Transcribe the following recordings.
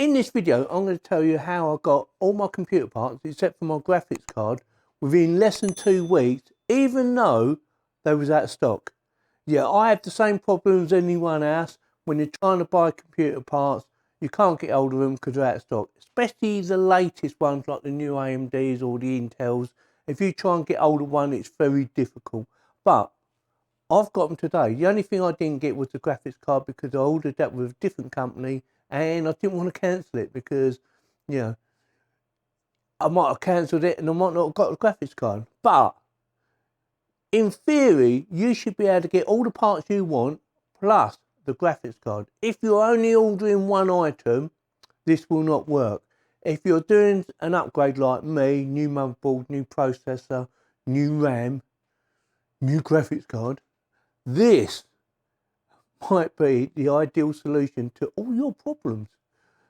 In this video, I'm going to tell you how I got all my computer parts, except for my graphics card, within less than 2 weeks, even though they was out of stock. Yeah, I have the same problems as anyone else. When you're trying to buy computer parts, you can't get hold of them because they're out of stock. Especially the latest ones like the new AMDs or the Intels. If you try and get hold of one, it's very difficult. But I've got them today. The only thing I didn't get was the graphics card because I ordered that with a different company and I didn't want to cancel it because, you know, I might have cancelled it and I might not have got the graphics card. But in theory, you should be able to get all the parts you want plus the graphics card. If you're only ordering one item, this will not work. If you're doing an upgrade like me, new motherboard, new processor, new RAM, new graphics card, this might be the ideal solution to all your problems.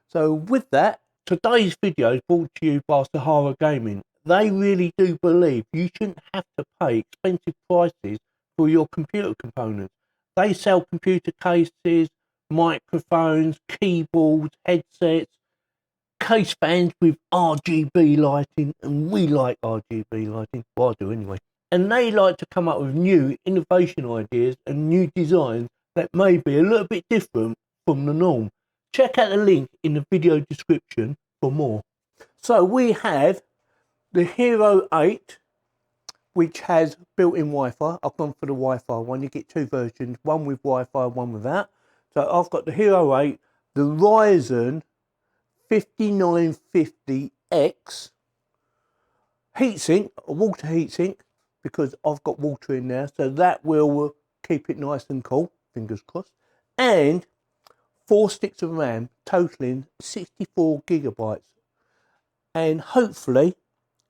So with that, today's video is brought to you by Sahara Gaming. They really do believe you shouldn't have to pay expensive prices for your computer components. They sell computer cases, microphones, keyboards, headsets, case fans with RGB lighting, and we like RGB lighting. Well, I do anyway. And they like to come up with new innovation ideas and new designs that may be a little bit different from the norm. Check out the link in the video description for more. So we have the Hero 8, which has built-in Wi-Fi. I've gone for the Wi-Fi one. You get two versions, one with Wi-Fi, one without. So I've got the Hero 8, the Ryzen 5950X heatsink, a water heatsink, because I've got water in there, so that will keep it nice and cool, fingers crossed. And 4 sticks of RAM, totaling 64 gigabytes. And hopefully,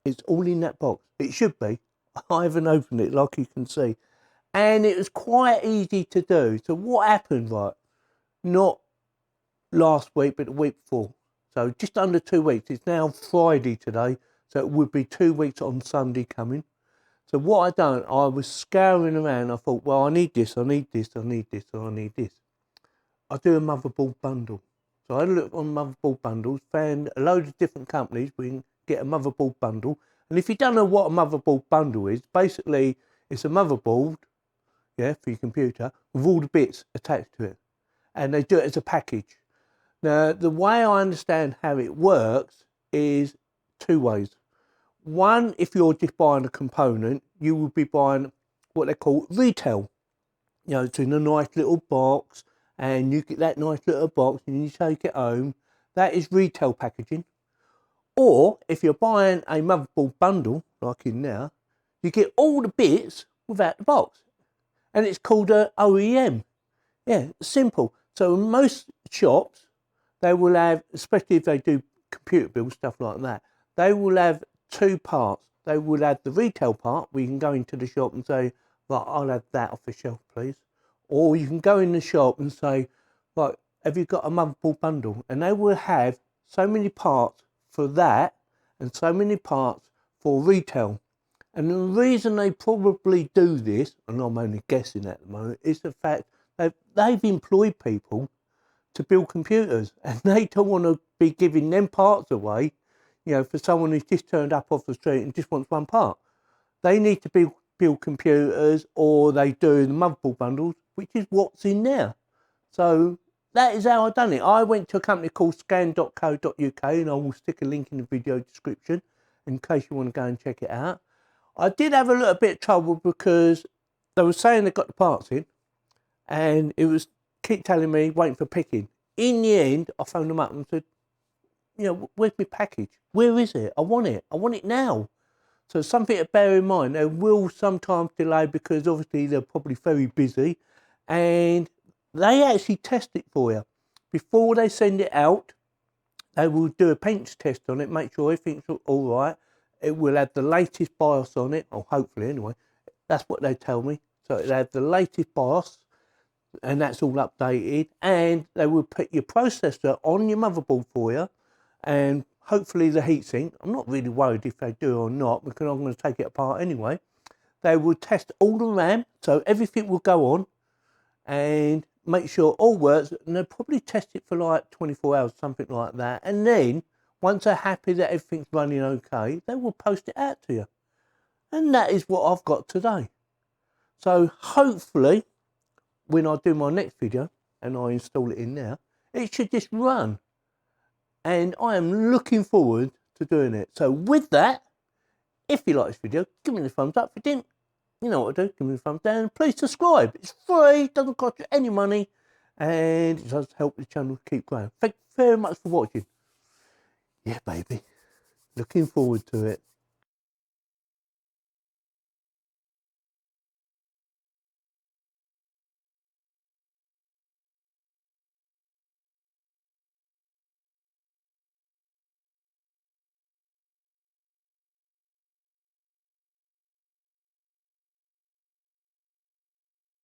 it's all in that box. It should be. I haven't opened it, like you can see. And it was quite easy to do. So what happened, right? Not last week, but the week before. So just under 2 weeks. It's now Friday today, so it would be 2 weeks on Sunday coming. So what I done, I was scouring around. I thought, well, I need this, I need this, I need this, I need this. I do a motherboard bundle. So I looked on motherboard bundles, found a load of different companies where you can get a motherboard bundle. And if you don't know what a motherboard bundle is, basically it's a motherboard, yeah, for your computer with all the bits attached to it. And they do it as a package. Now, the way I understand how it works is 2 ways. One, if you're just buying a component, you will be buying what they call retail. You know, it's in a nice little box, and you get that nice little box and you take it home. That is retail packaging. Or, if you're buying a motherboard bundle, like in there, you get all the bits without the box. And it's called a OEM. Yeah, simple. So most shops, they will have, especially if they do computer build, stuff like that, they will have 2 parts. They will have the retail part where you can go into the shop and say, right, I'll have that off the shelf, please. Or you can go in the shop and say, right, have you got a motherboard bundle? And they will have so many parts for that and so many parts for retail. And the reason they probably do this, and I'm only guessing at the moment, is the fact that they've employed people to build computers and they don't want to be giving them parts away, you know, for someone who's just turned up off the street and just wants one part. They need to build computers, or they do the motherboard bundles, which is what's in there. So that is how I done it. I went to a company called scan.co.uk, and I will stick a link in the video description in case you want to go and check it out. I did have a little bit of trouble because they were saying they got the parts in, and it was keep telling me waiting for picking. In the end, I phoned them up and said, you know, where's my package? Where is it? I want it. I want it now. So something to bear in mind. They will sometimes delay because obviously they're probably very busy, and they actually test it for you. Before they send it out, they will do a bench test on it, make sure everything's all right. It will have the latest BIOS on it, or hopefully anyway. That's what they tell me. So it'll have the latest BIOS, and that's all updated. And they will put your processor on your motherboard for you, and hopefully the heatsink. I'm not really worried if they do or not, because I'm going to take it apart anyway. They will test all the RAM, so everything will go on, and make sure all works, and they'll probably test it for like 24 hours, something like that. And then once they're happy that everything's running okay, they will post it out to you. And that is what I've got today. So hopefully when I do my next video and I install it in now, it should just run. And I am looking forward to doing it. So with that, if you like this video, give me the thumbs up. If you didn't, you know what to do. Give me the thumbs down. Please subscribe. It's free. Doesn't cost you any money. And it does help the channel keep growing. Thank you very much for watching. Yeah, baby. Looking forward to it.